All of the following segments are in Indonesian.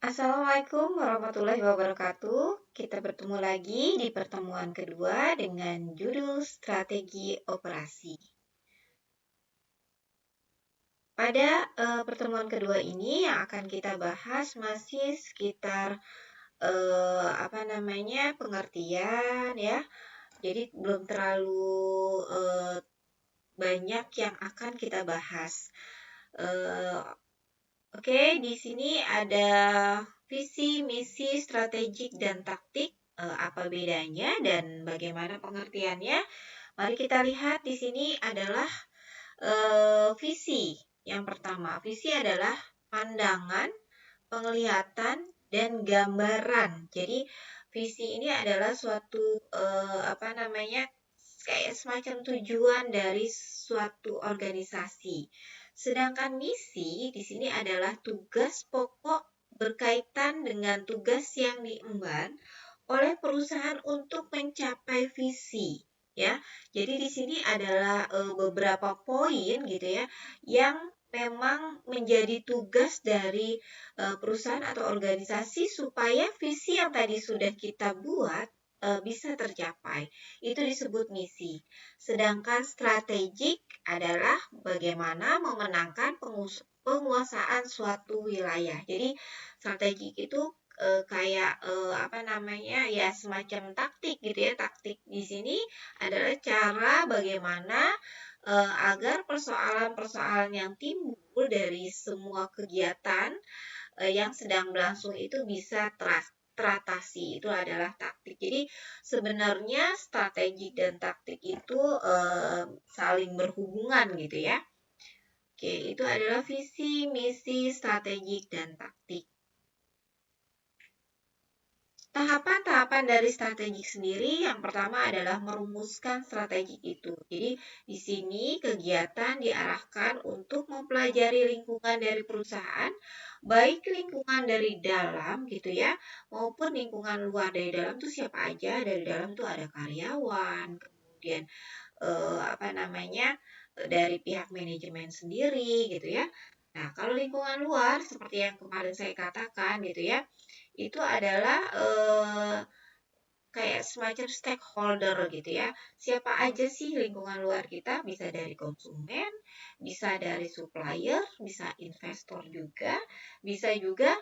Assalamualaikum warahmatullahi wabarakatuh. Kita bertemu lagi di pertemuan kedua dengan judul strategi operasi. Pada pertemuan kedua ini yang akan kita bahas masih sekitar pengertian ya. Jadi belum terlalu banyak yang akan kita bahas. Oke, di sini ada visi, misi, strategik, dan taktik. Apa bedanya dan bagaimana pengertiannya? Mari kita lihat di sini adalah visi. Yang pertama, visi adalah pandangan, penglihatan, dan gambaran. Jadi, visi ini adalah suatu kayak semacam tujuan dari suatu organisasi. Sedangkan misi di sini adalah tugas pokok berkaitan dengan tugas yang diemban oleh perusahaan untuk mencapai visi, ya. Jadi di sini adalah beberapa poin gitu ya yang memang menjadi tugas dari perusahaan atau organisasi supaya visi yang tadi sudah kita buat bisa tercapai. Itu disebut misi. Sedangkan strategik adalah bagaimana memenangkan penguasaan suatu wilayah. Jadi strategik itu ya semacam taktik gitu ya. Taktik di sini adalah cara bagaimana agar persoalan-persoalan yang timbul dari semua kegiatan yang sedang berlangsung itu bisa teratasi. Itu adalah taktik. Jadi sebenarnya strategi dan taktik itu saling berhubungan gitu ya. Oke, itu adalah visi, misi, strategik, dan taktik. Tahapan-tahapan dari strategi sendiri yang pertama adalah merumuskan strategi itu. Jadi di sini kegiatan diarahkan untuk mempelajari lingkungan dari perusahaan, baik lingkungan dari dalam gitu ya, maupun lingkungan luar. Dari dalam itu siapa aja? Dari dalam itu ada karyawan, kemudian dari pihak manajemen sendiri gitu ya. Nah, kalau lingkungan luar seperti yang kemarin saya katakan gitu ya, itu adalah kayak semacam stakeholder gitu ya. Siapa aja sih lingkungan luar kita? Bisa dari konsumen, bisa dari supplier, bisa investor juga, bisa juga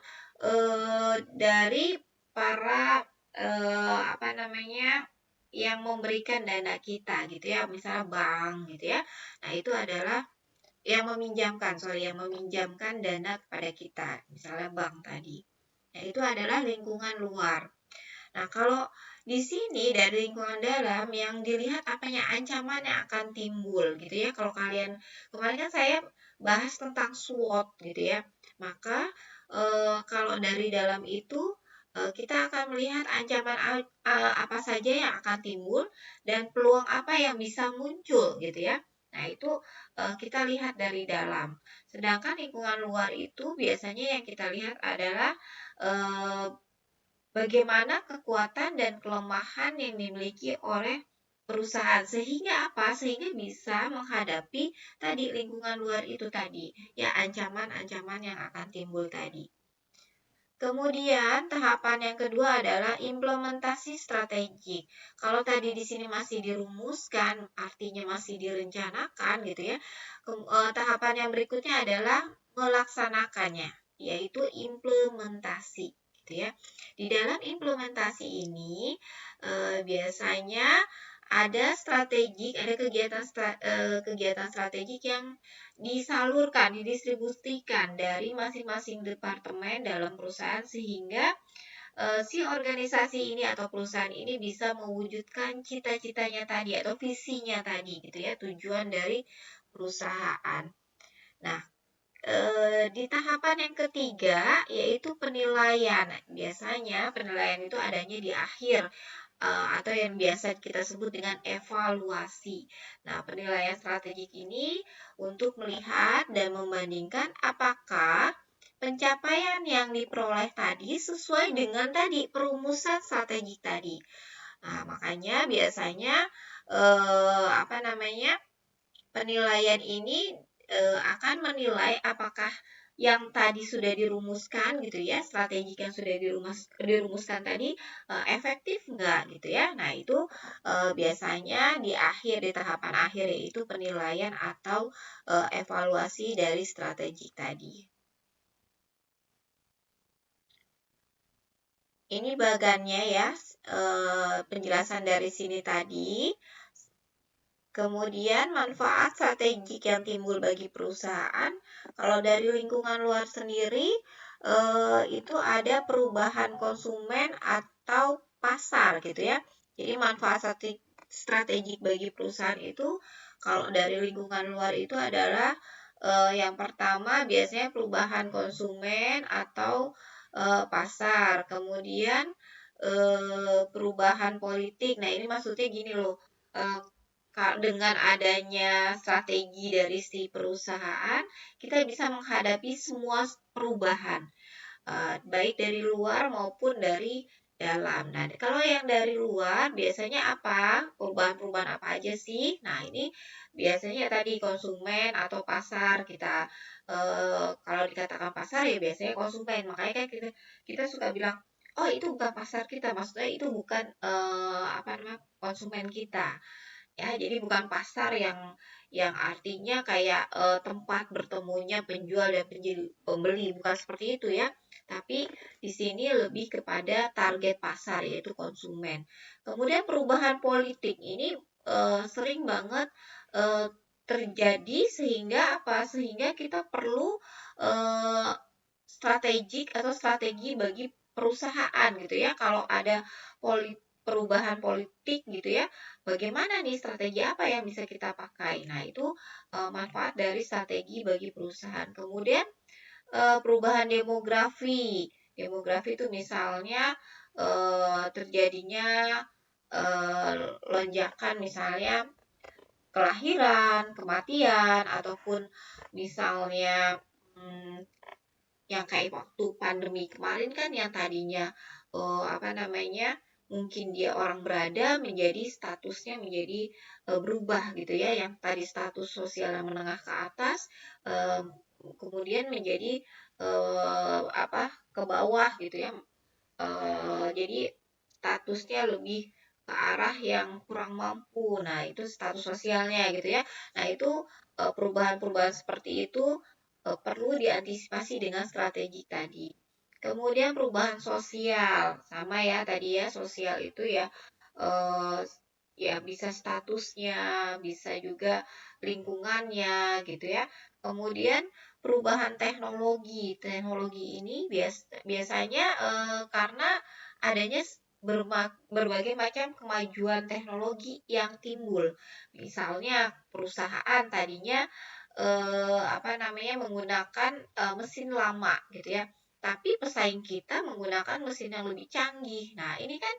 dari para yang memberikan dana kita gitu ya, misalnya bank gitu ya. Nah, itu adalah yang meminjamkan dana kepada kita, misalnya bank tadi. Nah, itu adalah lingkungan luar. Nah, kalau di sini dari lingkungan dalam yang dilihat apanya ancaman yang akan timbul gitu ya. Kalau kalian kemarin kan saya bahas tentang SWOT gitu ya. Maka kalau dari dalam itu kita akan melihat ancaman apa saja yang akan timbul dan peluang apa yang bisa muncul gitu ya. Nah, itu kita lihat dari dalam. Sedangkan lingkungan luar itu biasanya yang kita lihat adalah bagaimana kekuatan dan kelemahan yang dimiliki oleh perusahaan. Sehingga apa? Sehingga bisa menghadapi tadi lingkungan luar itu tadi. Ya, ancaman-ancaman yang akan timbul tadi. Kemudian tahapan yang kedua adalah implementasi strategik. Kalau tadi di sini masih dirumuskan, artinya masih direncanakan gitu ya. Tahapan yang berikutnya adalah melaksanakannya, yaitu implementasi gitu ya. Di dalam implementasi ini biasanya ada kegiatan strategik yang disalurkan, didistribusikan dari masing-masing departemen dalam perusahaan sehingga si organisasi ini atau perusahaan ini bisa mewujudkan cita-citanya tadi atau visinya tadi gitu ya, tujuan dari perusahaan. Nah, di tahapan yang ketiga yaitu penilaian. Biasanya penilaian itu adanya di akhir atau yang biasa kita sebut dengan evaluasi. Nah, penilaian strategik ini untuk melihat dan membandingkan apakah pencapaian yang diperoleh tadi sesuai dengan tadi perumusan strategik tadi. Nah, makanya biasanya penilaian ini akan menilai apakah yang tadi sudah dirumuskan gitu ya, strategi yang sudah dirumuskan tadi efektif nggak gitu ya. Nah, itu biasanya di tahapan akhir yaitu penilaian atau evaluasi dari strategi tadi. Ini bagannya ya, penjelasan dari sini tadi. Kemudian manfaat strategik yang timbul bagi perusahaan, kalau dari lingkungan luar sendiri itu ada perubahan konsumen atau pasar gitu ya. Jadi manfaat strategik bagi perusahaan itu kalau dari lingkungan luar itu adalah yang pertama biasanya perubahan konsumen atau pasar, kemudian perubahan politik. Nah ini maksudnya gini loh. Dengan adanya strategi dari si perusahaan, kita bisa menghadapi semua perubahan, baik dari luar maupun dari dalam. Nah, kalau yang dari luar biasanya apa? Perubahan-perubahan apa aja sih? Nah, ini biasanya tadi konsumen atau pasar kita. Kalau dikatakan pasar ya biasanya konsumen. Makanya kan kita suka bilang, oh itu bukan pasar kita, maksudnya itu bukan apa namanya konsumen kita. Ya, jadi bukan pasar yang artinya kayak tempat bertemunya penjual dan pembeli, bukan seperti itu ya. Tapi di sini lebih kepada target pasar yaitu konsumen. Kemudian perubahan politik ini sering banget eh, terjadi sehingga apa? Sehingga kita perlu eh, strategik atau strategi bagi perusahaan gitu ya. Kalau ada perubahan politik gitu ya, bagaimana nih strategi apa yang bisa kita pakai? Nah, itu manfaat dari strategi bagi perusahaan. Kemudian perubahan demografi. Demografi itu misalnya terjadinya lonjakan misalnya kelahiran, kematian, ataupun misalnya yang kayak waktu pandemi kemarin kan yang tadinya apa namanya mungkin dia orang berada menjadi statusnya menjadi berubah gitu ya, yang tadi status sosial yang menengah ke atas kemudian menjadi apa ke bawah gitu ya. Jadi statusnya lebih ke arah yang kurang mampu. Nah, itu status sosialnya gitu ya. Nah, itu perubahan-perubahan seperti itu perlu diantisipasi dengan strategi tadi. Kemudian perubahan sosial, sama ya tadi ya, sosial itu ya eh, ya bisa statusnya, bisa juga lingkungannya gitu ya. Kemudian perubahan teknologi. Teknologi ini biasanya karena adanya berbagai macam kemajuan teknologi yang timbul. Misalnya perusahaan tadinya apa namanya menggunakan mesin lama gitu ya. Tapi pesaing kita menggunakan mesin yang lebih canggih. Nah, ini kan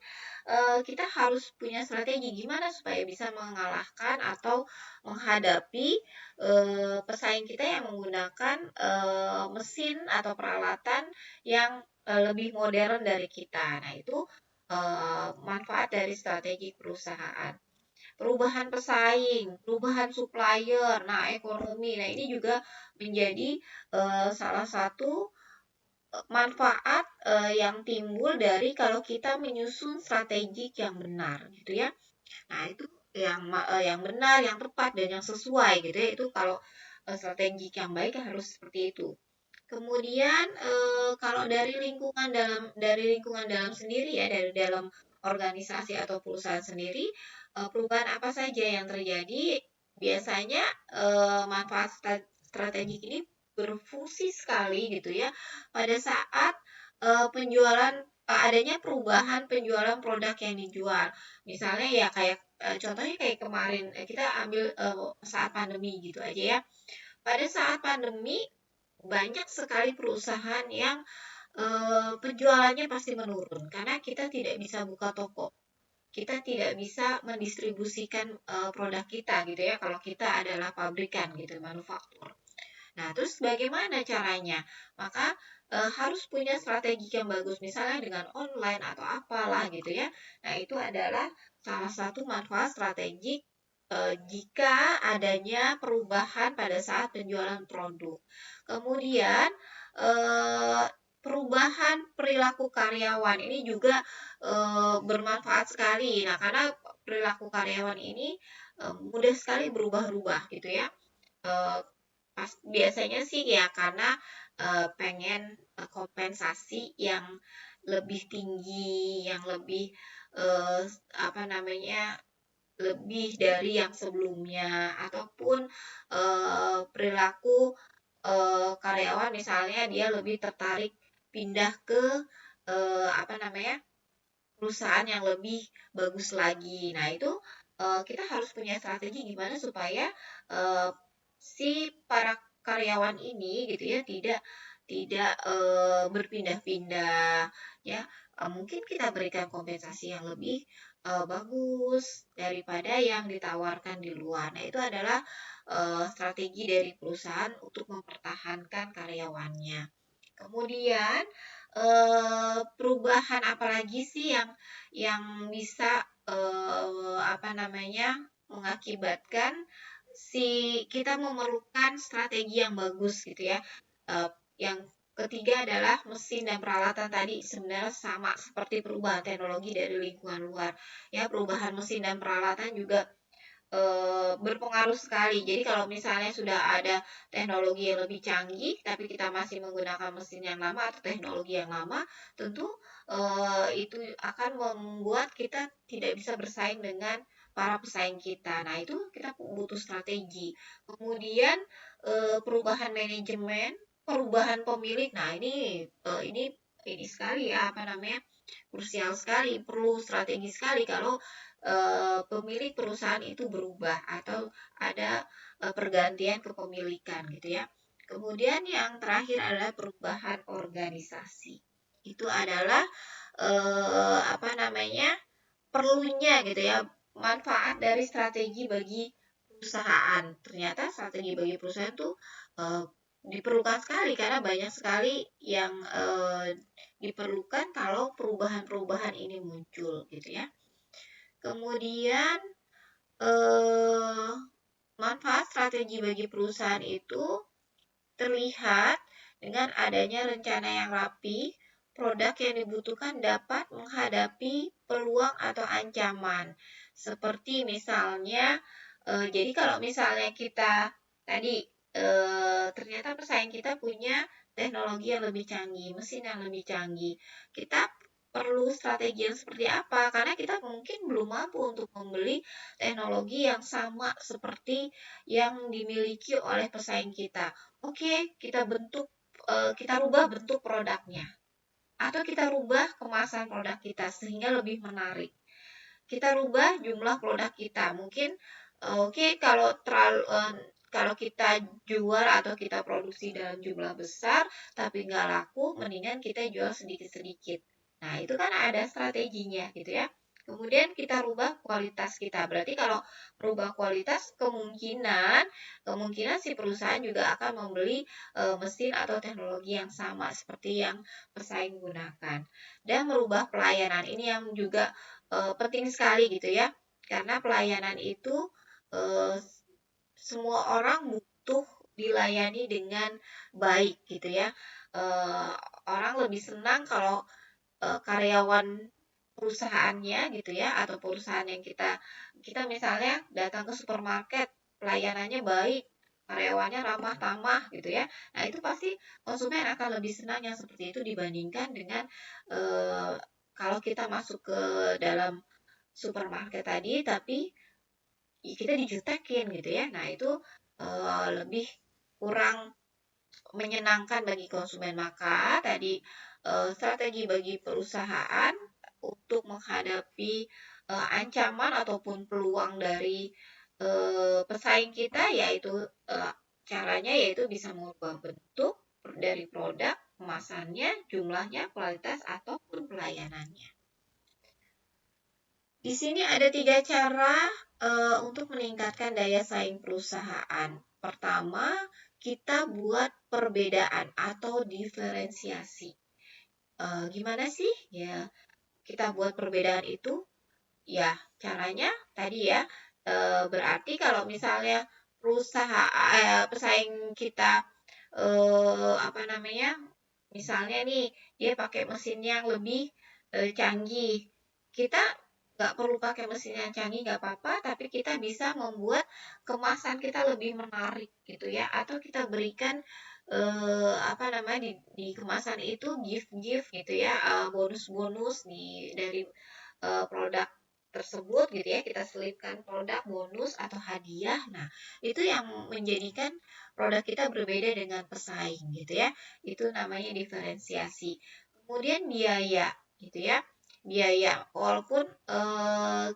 kita harus punya strategi gimana supaya bisa mengalahkan atau menghadapi pesaing kita yang menggunakan mesin atau peralatan yang lebih modern dari kita. Nah, itu manfaat dari strategi perusahaan. Perubahan pesaing, perubahan supplier, nah ekonomi. Nah, ini juga menjadi salah satu manfaat yang timbul dari kalau kita menyusun strategi yang benar gitu ya. Nah, itu yang benar, yang tepat dan yang sesuai gitu ya. Itu kalau strategi yang baik harus seperti itu. Kemudian kalau dari lingkungan dalam sendiri ya, dari dalam organisasi atau perusahaan sendiri, perubahan apa saja yang terjadi? Biasanya manfaat strategik ini berfungsi sekali gitu ya pada saat penjualan adanya perubahan penjualan produk yang dijual. Misalnya ya kayak contohnya kayak kemarin kita ambil saat pandemi gitu aja ya. Pada saat pandemi banyak sekali perusahaan yang penjualannya pasti menurun karena kita tidak bisa buka toko. Kita tidak bisa mendistribusikan produk kita gitu ya kalau kita adalah pabrikan gitu, manufaktur. Nah, terus bagaimana caranya? Maka harus punya strategi yang bagus, misalnya dengan online atau apalah gitu ya. Nah, itu adalah salah satu manfaat strategi jika adanya perubahan pada saat penjualan produk. Kemudian perubahan perilaku karyawan ini juga bermanfaat sekali. Nah, karena perilaku karyawan ini mudah sekali berubah-ubah gitu ya. Biasanya sih ya karena pengen kompensasi yang lebih tinggi, yang lebih apa namanya, lebih dari yang sebelumnya, ataupun perilaku karyawan misalnya dia lebih tertarik pindah ke apa namanya, perusahaan yang lebih bagus lagi. Nah, itu kita harus punya strategi gimana supaya eh, si para karyawan ini gitu ya tidak berpindah-pindah ya. Mungkin kita berikan kompensasi yang lebih bagus daripada yang ditawarkan di luar. Nah, itu adalah strategi dari perusahaan untuk mempertahankan karyawannya. Kemudian perubahan apalagi sih yang bisa apa namanya mengakibatkan si kita memerlukan strategi yang bagus gitu ya. Yang ketiga adalah mesin dan peralatan tadi sebenarnya sama seperti perubahan teknologi dari lingkungan luar. Ya, perubahan mesin dan peralatan juga berpengaruh sekali. Jadi kalau misalnya sudah ada teknologi yang lebih canggih, tapi kita masih menggunakan mesin yang lama atau teknologi yang lama, tentu itu akan membuat kita tidak bisa bersaing dengan para pesaing kita. Nah, itu kita butuh strategi. Kemudian perubahan manajemen, perubahan pemilik. Nah, ini sekali ya, apa namanya? Krusial sekali, perlu strategi sekali kalau pemilik perusahaan itu berubah atau ada pergantian kepemilikan gitu ya. Kemudian yang terakhir adalah perubahan organisasi. Itu adalah apa namanya? Perlunya gitu ya, manfaat dari strategi bagi perusahaan. Ternyata strategi bagi perusahaan itu eh, diperlukan sekali karena banyak sekali yang diperlukan kalau perubahan-perubahan ini muncul gitu ya. Kemudian eh, manfaat strategi bagi perusahaan itu terlihat dengan adanya rencana yang rapi, produk yang dibutuhkan dapat menghadapi peluang atau ancaman. Seperti misalnya, jadi kalau misalnya kita tadi ternyata pesaing kita punya teknologi yang lebih canggih, mesin yang lebih canggih, kita perlu strategi yang seperti apa? Karena kita mungkin belum mampu untuk membeli teknologi yang sama seperti yang dimiliki oleh pesaing kita. Oke, kita rubah bentuk produknya, atau kita rubah kemasan produk kita sehingga lebih menarik. Kita rubah jumlah produk kita. Mungkin oke, kalau kita jual atau kita produksi dalam jumlah besar tapi nggak laku, mendingan kita jual sedikit-sedikit. Nah, itu kan ada strateginya gitu ya. Kemudian kita rubah kualitas kita. Berarti kalau rubah kualitas, kemungkinan si perusahaan juga akan membeli mesin atau teknologi yang sama seperti yang pesaing gunakan. Dan merubah pelayanan. Ini yang juga penting sekali gitu ya. Karena pelayanan itu semua orang butuh dilayani dengan baik gitu ya. Orang lebih senang kalau karyawan perusahaannya gitu ya atau perusahaan yang kita misalnya datang ke supermarket, pelayanannya baik, karyawannya ramah tamah gitu ya. Nah, itu pasti konsumen akan lebih senang yang seperti itu dibandingkan dengan kalau kita masuk ke dalam supermarket tadi tapi kita dijutekin gitu ya. Nah, itu lebih kurang menyenangkan bagi konsumen. Maka tadi strategi bagi perusahaan untuk menghadapi ancaman ataupun peluang dari pesaing kita yaitu caranya yaitu bisa mengubah bentuk dari produk, kemasannya, jumlahnya, kualitas ataupun pelayanannya. Di sini ada 3 cara untuk meningkatkan daya saing perusahaan. Pertama, kita buat perbedaan atau diferensiasi. Gimana sih? Ya, kita buat perbedaan itu. Ya, caranya tadi ya, Berarti kalau misalnya pesaing kita apa namanya, misalnya nih dia pakai mesin yang lebih canggih, kita nggak perlu pakai mesin yang canggih nggak apa-apa, tapi kita bisa membuat kemasan kita lebih menarik gitu ya, atau kita berikan apa namanya di kemasan itu gift-gift gitu ya, bonus-bonus dari produk tersebut gitu ya, kita selipkan produk bonus atau hadiah. Nah, itu yang menjadikan produk kita berbeda dengan pesaing gitu ya. Itu namanya diferensiasi. Kemudian biaya gitu ya. Biaya, walaupun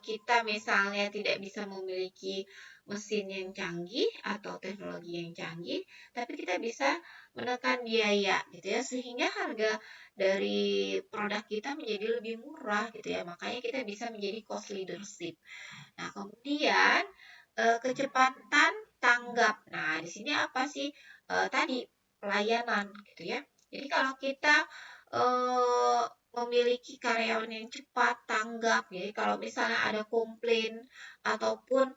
kita misalnya tidak bisa memiliki mesin yang canggih atau teknologi yang canggih, tapi kita bisa menekan biaya gitu ya, sehingga harga dari produk kita menjadi lebih murah gitu ya. Makanya kita bisa menjadi cost leadership. Nah, kemudian kecepatan tanggap. Nah, di sini apa sih? Tadi pelayanan gitu ya. Jadi kalau kita eh, memiliki karyawan yang cepat tanggap, jadi kalau misalnya ada komplain ataupun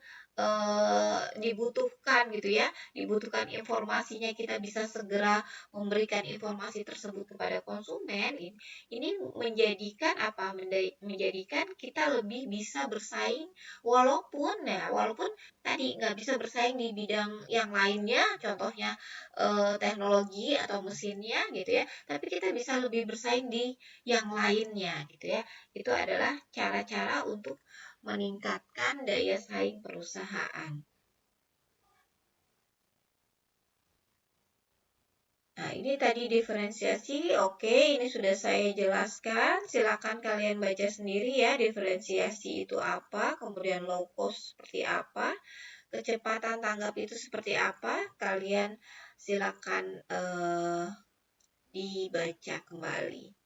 dibutuhkan gitu ya, dibutuhkan informasinya, kita bisa segera memberikan informasi tersebut kepada konsumen. Ini menjadikan apa? Menjadikan kita lebih bisa bersaing. Walaupun tadi nggak bisa bersaing di bidang yang lainnya, contohnya teknologi atau mesinnya gitu ya, tapi kita bisa lebih bersaing di yang lainnya gitu ya. Itu adalah cara-cara untuk meningkatkan daya saing perusahaan. Nah, ini tadi diferensiasi. Oke, ini sudah saya jelaskan. Silakan kalian baca sendiri ya, diferensiasi itu apa, kemudian low cost seperti apa, kecepatan tanggap itu seperti apa. Kalian silakan dibaca kembali.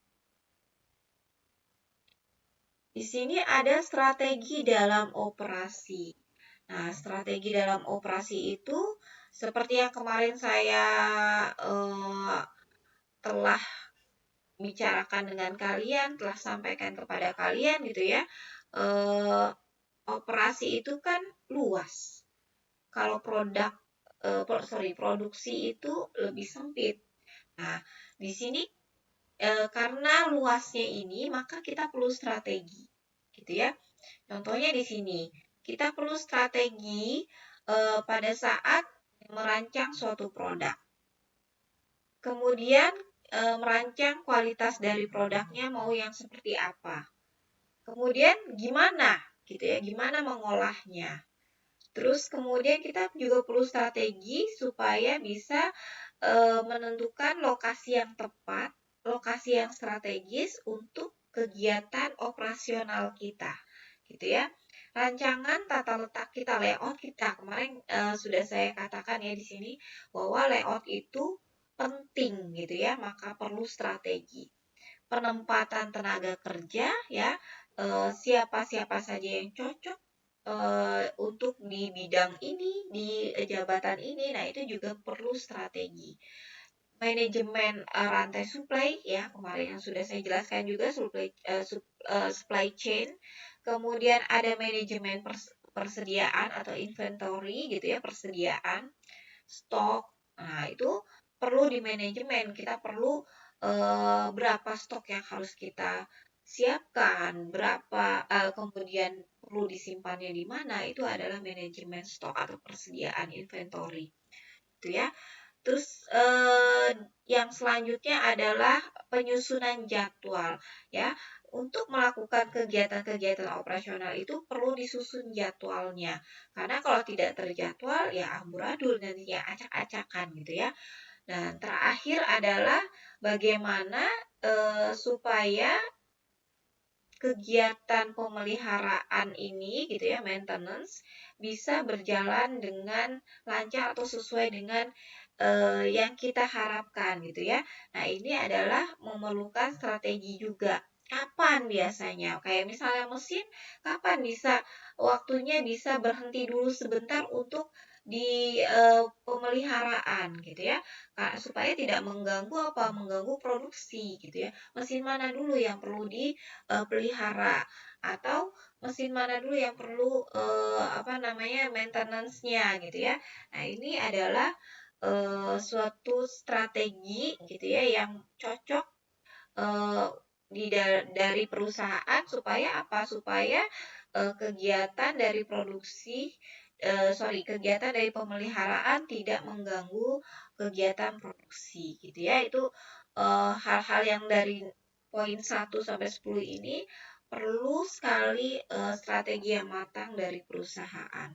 Di sini ada strategi dalam operasi. Nah, strategi dalam operasi itu seperti yang kemarin saya telah bicarakan dengan kalian, telah sampaikan kepada kalian gitu ya. Eh, Operasi itu kan luas. Kalau produksi itu lebih sempit. Nah, di sini karena luasnya ini, maka kita perlu strategi, gitu ya. Contohnya di sini, kita perlu strategi pada saat merancang suatu produk. Kemudian merancang kualitas dari produknya mau yang seperti apa. Kemudian gimana gitu ya, gimana mengolahnya. Terus kemudian kita juga perlu strategi supaya bisa menentukan lokasi yang tepat, lokasi yang strategis untuk kegiatan operasional kita, gitu ya. Rancangan tata letak kita, layout kita. Kemarin sudah saya katakan ya di sini bahwa layout itu penting gitu ya, maka perlu strategi. Penempatan tenaga kerja ya, siapa-siapa saja yang cocok untuk di bidang ini, di jabatan ini. Nah, itu juga perlu strategi. Manajemen rantai supply ya, kemarin yang sudah saya jelaskan juga supply chain. Kemudian ada manajemen persediaan atau inventory gitu ya, persediaan stok. Nah, itu perlu di manajemen. Kita perlu berapa stok yang harus kita siapkan, berapa kemudian perlu disimpannya di mana, itu adalah manajemen stok atau persediaan inventory. Itu ya. Terus yang selanjutnya adalah penyusunan jadwal ya. Untuk melakukan kegiatan-kegiatan operasional itu perlu disusun jadwalnya. Karena kalau tidak terjadwal ya amburadul nantinya, acak-acakan gitu ya. Dan terakhir adalah bagaimana supaya kegiatan pemeliharaan ini gitu ya, maintenance bisa berjalan dengan lancar atau sesuai dengan yang kita harapkan gitu ya. Nah, ini adalah memerlukan strategi juga. Kapan biasanya? Kayak misalnya mesin, kapan bisa waktunya bisa berhenti dulu sebentar untuk di pemeliharaan gitu ya, supaya tidak mengganggu produksi gitu ya. Mesin mana dulu yang perlu dipelihara, atau mesin mana dulu yang perlu maintenance-nya gitu ya. Nah, ini adalah suatu strategi gitu ya yang cocok eh, dari perusahaan supaya apa? Supaya kegiatan dari kegiatan dari pemeliharaan tidak mengganggu kegiatan produksi gitu ya. Itu hal-hal yang dari poin 1 sampai 10 ini perlu sekali strategi yang matang dari perusahaan.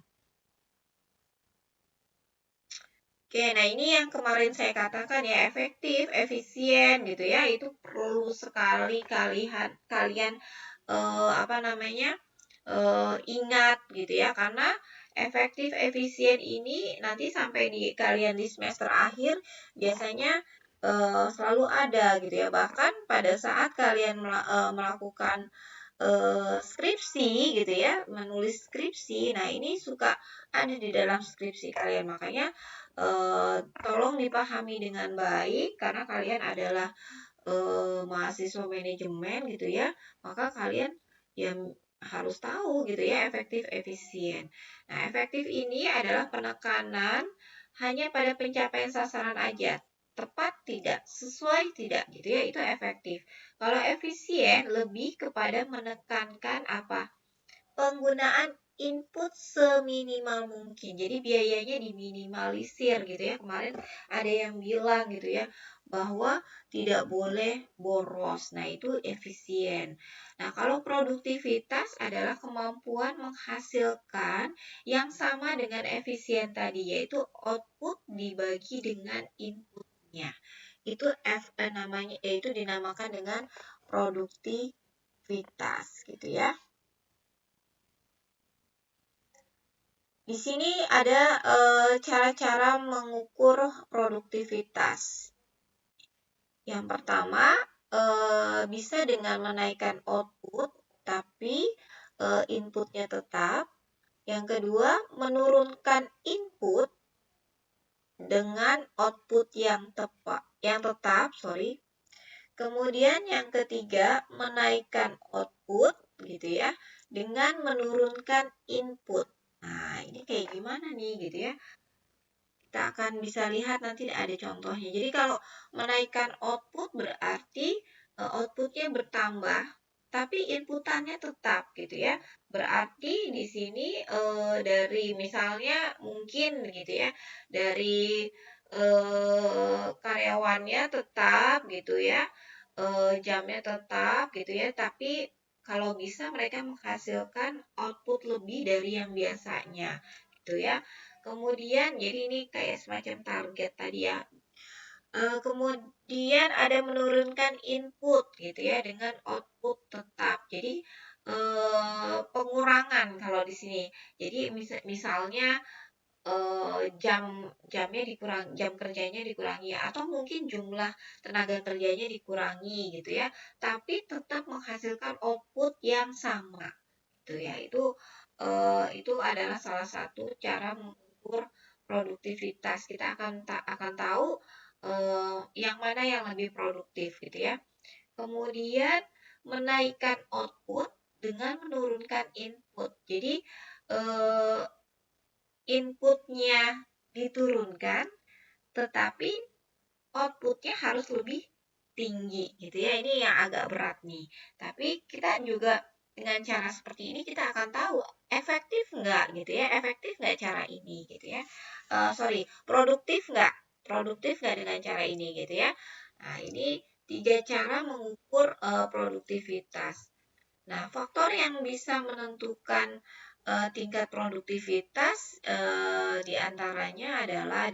Oke, nah ini yang kemarin saya katakan ya, efektif, efisien gitu ya, itu perlu sekali kalian ingat gitu ya, karena efektif, efisien ini nanti sampai kalian di semester akhir biasanya selalu ada gitu ya, bahkan pada saat kalian melakukan skripsi gitu ya, menulis skripsi, nah ini suka ada di dalam skripsi kalian, makanya tolong dipahami dengan baik karena kalian adalah mahasiswa manajemen gitu ya, maka kalian yang harus tahu gitu ya efektif efisien. Nah, efektif ini adalah penekanan hanya pada pencapaian sasaran aja. Tepat tidak, sesuai tidak gitu ya, itu efektif. Kalau efisien lebih kepada menekankan apa? Penggunaan input seminimal mungkin. Jadi biayanya diminimalisir gitu ya. Kemarin ada yang bilang gitu ya bahwa tidak boleh boros. Nah, itu efisien. Nah, kalau produktivitas adalah kemampuan menghasilkan yang sama dengan efisien tadi, yaitu output dibagi dengan inputnya. Itu itu dinamakan dengan produktivitas gitu ya. Di sini ada cara-cara mengukur produktivitas. Yang pertama, bisa dengan menaikkan output, tapi inputnya tetap. Yang kedua, menurunkan input dengan output yang tetap. Kemudian yang ketiga, menaikkan output gitu ya, dengan menurunkan input. Nah, ini kayak gimana nih gitu ya? Kita akan bisa lihat nanti ada contohnya. Jadi kalau menaikkan output berarti outputnya bertambah, tapi inputannya tetap gitu ya. Berarti di sini dari misalnya mungkin gitu ya, dari karyawannya tetap gitu ya, jamnya tetap gitu ya, tapi kalau bisa mereka menghasilkan output lebih dari yang biasanya gitu ya. Kemudian jadi ini kayak semacam target tadi ya. Kemudian ada menurunkan input gitu ya dengan output tetap. Jadi pengurangan kalau di sini. Jadi misalnya jam kerjanya dikurangi atau mungkin jumlah tenaga kerjanya dikurangi gitu ya. Tapi tetap menghasilkan output yang sama gitu ya. Itu adalah salah satu cara mengukur produktivitas. Kita akan tahu yang mana yang lebih produktif gitu ya. Kemudian menaikkan output dengan menurunkan input. Jadi inputnya diturunkan, tetapi outputnya harus lebih tinggi gitu ya. Ini yang agak berat nih. Tapi kita juga dengan cara seperti ini kita akan tahu efektif nggak gitu ya, efektif nggak cara ini gitu ya. Produktif nggak dengan cara ini gitu ya. Nah, ini 3 cara mengukur produktivitas. Nah, faktor yang bisa menentukan tingkat produktivitas diantaranya adalah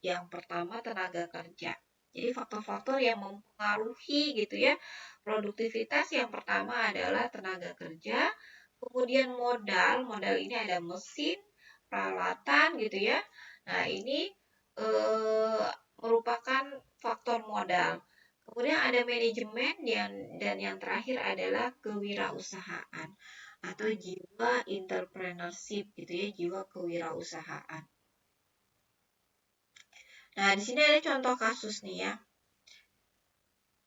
yang pertama tenaga kerja. Jadi faktor-faktor yang mempengaruhi gitu ya produktivitas yang pertama adalah tenaga kerja, kemudian modal ini ada mesin, peralatan gitu ya. Nah, ini merupakan faktor modal. Kemudian ada manajemen dan yang terakhir adalah kewirausahaan atau jiwa entrepreneurship gitu ya, jiwa kewirausahaan. Nah, di sini ada contoh kasus nih ya.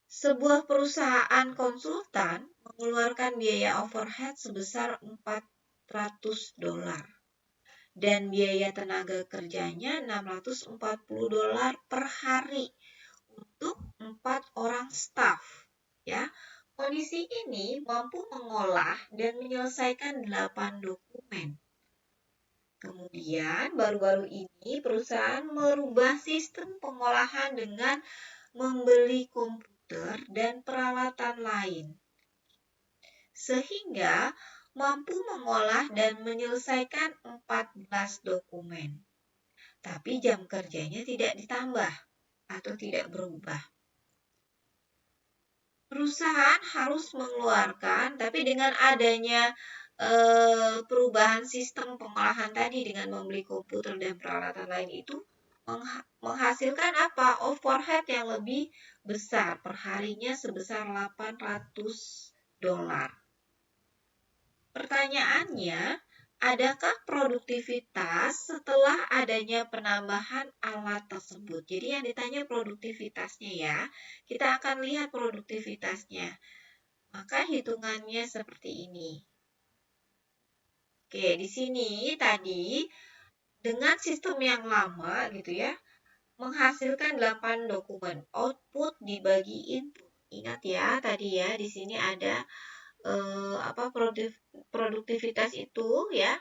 Sebuah perusahaan konsultan mengeluarkan biaya overhead sebesar $400 dan biaya tenaga kerjanya $640 per hari untuk 4 orang staf. Ya, kondisi ini mampu mengolah dan menyelesaikan 8 dokumen. Kemudian, baru-baru ini perusahaan merubah sistem pengolahan dengan membeli komputer dan peralatan lain, sehingga mampu mengolah dan menyelesaikan 14 dokumen. Tapi jam kerjanya tidak ditambah atau tidak berubah. Perusahaan harus mengeluarkan, tapi dengan adanya perubahan sistem pengolahan tadi dengan membeli komputer dan peralatan lain itu menghasilkan apa? Overhead yang lebih besar, per harinya sebesar $800. Pertanyaannya, adakah produktivitas setelah adanya penambahan alat tersebut? Jadi yang ditanya produktivitasnya ya. Kita akan lihat produktivitasnya. Maka hitungannya seperti ini. Oke, di sini tadi dengan sistem yang lama gitu ya, menghasilkan 8 dokumen. Output dibagi input. Ingat ya, tadi ya di sini ada produktivitas itu ya,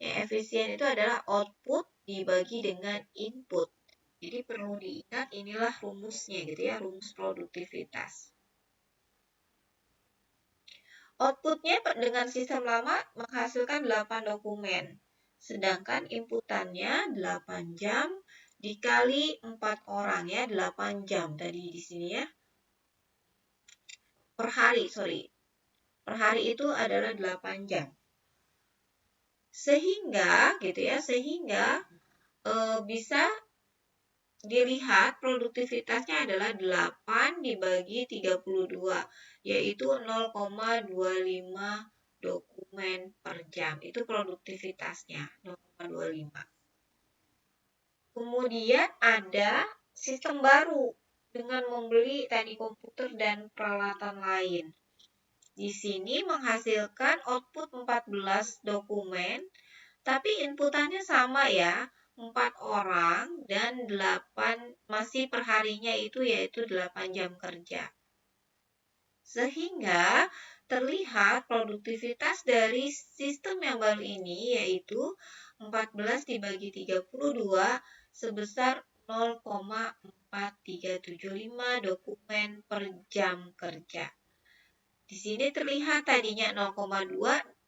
yang efisien itu adalah output dibagi dengan input. Jadi perlu diingat inilah rumusnya gitu ya, rumus produktivitas. Outputnya dengan sistem lama menghasilkan 8 dokumen. Sedangkan inputannya 8 jam dikali 4 orang ya, 8 jam tadi di sini ya. Per hari, Per hari itu adalah 8 jam. Sehingga gitu ya, bisa dilihat produktivitasnya adalah 8 dibagi 32, yaitu 0,25 dokumen per jam. Itu produktivitasnya, 0,25. Kemudian ada sistem baru dengan membeli tadi komputer dan peralatan lain. Di sini menghasilkan output 14 dokumen, tapi inputannya sama ya, 4 orang dan 8 masih perharinya itu yaitu 8 jam kerja. Sehingga terlihat produktivitas dari sistem yang baru ini yaitu 14 dibagi 32 sebesar 0,4375 dokumen per jam kerja. Di sini terlihat tadinya 0,2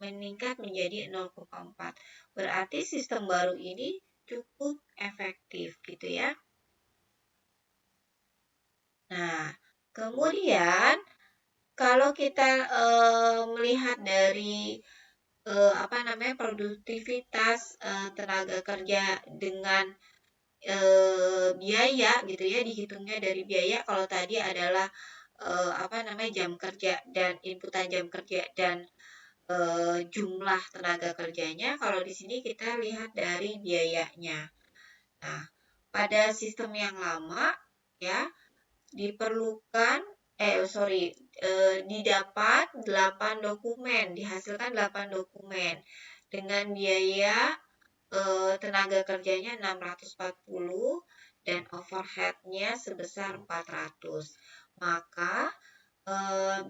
meningkat menjadi 0,4. Berarti sistem baru ini cukup efektif gitu ya. Nah, kemudian kalau kita melihat dari produktivitas tenaga kerja dengan biaya gitu ya, dihitungnya dari biaya. Kalau tadi adalah jam kerja dan inputan jam kerja dan jumlah tenaga kerjanya. Kalau di sini kita lihat dari biayanya. Nah, pada sistem yang lama ya diperlukan didapat 8 dokumen, dihasilkan 8 dokumen dengan biaya tenaga kerjanya 640 dan overhead-nya sebesar 400. Maka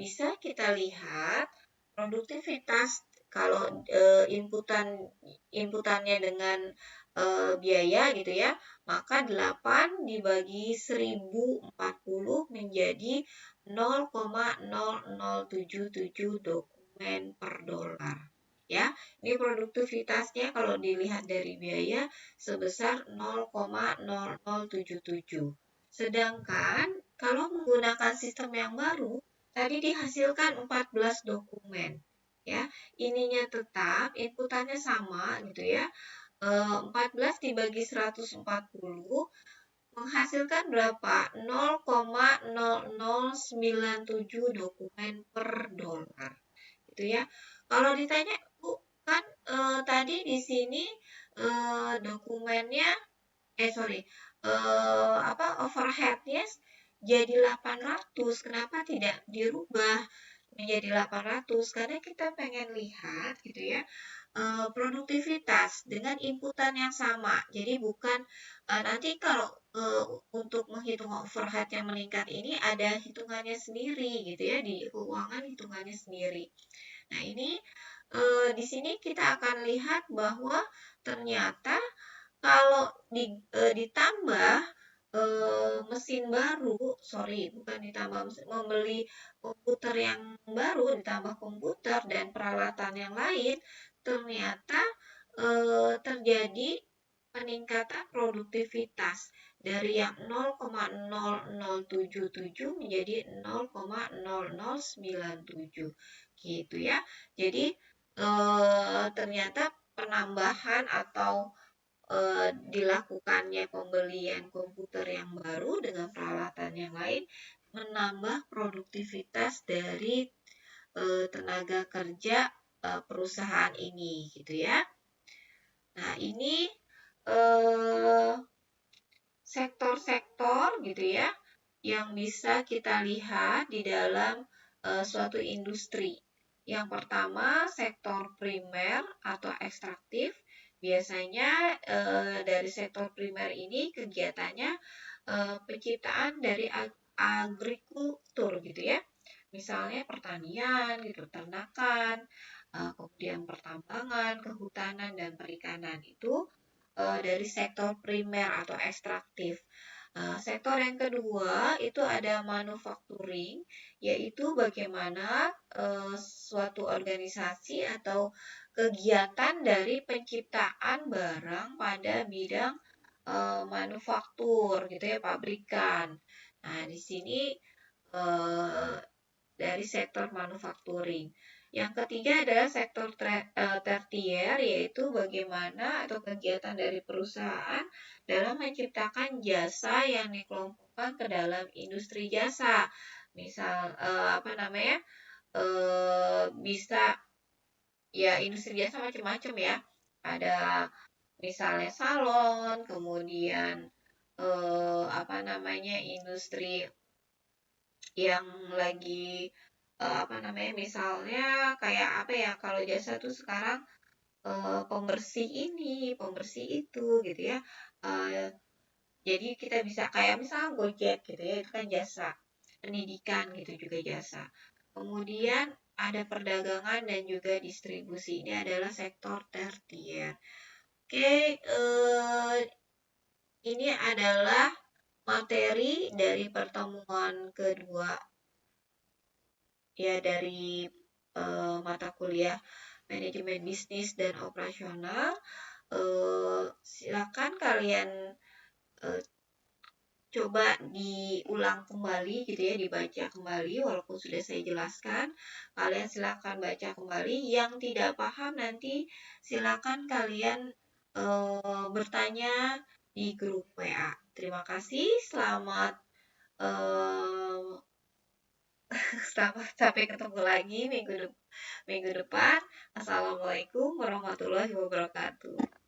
bisa kita lihat produktivitas kalau inputannya dengan biaya gitu ya, maka 8 dibagi 1040 menjadi 0,0077 dokumen per dolar. Ya, ini produktivitasnya kalau dilihat dari biaya sebesar 0,0077. Sedangkan kalau menggunakan sistem yang baru, tadi dihasilkan 14 dokumen. Ya, ininya tetap, inputannya sama gitu ya. 14 dibagi 140 menghasilkan berapa? 0,0097 dokumen per dolar. Gitu ya. Kalau ditanya, Bu, kan tadi di sini dokumennya overhead-nya jadi 800. Kenapa tidak dirubah menjadi 800? Karena kita pengen lihat gitu ya, produktivitas dengan inputan yang sama. Jadi bukan nanti kalau untuk menghitung overhead yang meningkat ini ada hitungannya sendiri gitu ya, di keuangan hitungannya sendiri. Nah, ini di sini kita akan lihat bahwa ternyata kalau ditambah mesin baru, sorry, bukan ditambah membeli komputer yang baru, ditambah komputer dan peralatan yang lain, ternyata terjadi peningkatan produktivitas dari yang 0,0077 menjadi 0,0097 gitu ya. Jadi ternyata penambahan atau dilakukannya pembelian komputer yang baru dengan peralatan yang lain menambah produktivitas dari tenaga kerja perusahaan ini gitu ya. Nah, ini sektor-sektor gitu ya yang bisa kita lihat di dalam suatu industri. Yang pertama, sektor primer atau ekstraktif. Biasanya dari sektor primer ini kegiatannya penciptaan dari agrikultur gitu ya. Misalnya pertanian gitu, ternakan, kemudian pertambangan, kehutanan dan perikanan itu dari sektor primer atau ekstraktif. Sektor yang kedua itu ada manufacturing, yaitu bagaimana suatu organisasi atau kegiatan dari penciptaan barang pada bidang manufaktur gitu ya, pabrikan. Nah, di sini eh, dari sektor manufacturing. Yang ketiga adalah sektor tertier, yaitu bagaimana atau kegiatan dari perusahaan dalam menciptakan jasa yang dikelompokkan ke dalam industri jasa. Misal bisa ya industri jasa macam-macam ya. Ada misalnya salon, kemudian industri yang lagi misalnya kayak apa ya, kalau jasa tuh sekarang pembersih ini, pembersih itu gitu ya. Jadi kita bisa kayak misalnya Gojek gitu ya, itu kan jasa. Pendidikan gitu juga jasa. Kemudian ada perdagangan dan juga distribusi. Ini adalah sektor tertier. Oke, ini adalah materi dari pertemuan kedua ya dari mata kuliah manajemen bisnis dan operasional. Silakan kalian eh, coba diulang kembali gitu ya, dibaca kembali walaupun sudah saya jelaskan. Kalian silakan baca kembali. Yang tidak paham nanti silakan kalian bertanya di grup WA. Terima kasih. Selamat sampai ketemu lagi minggu depan. Assalamualaikum warahmatullahi wabarakatuh.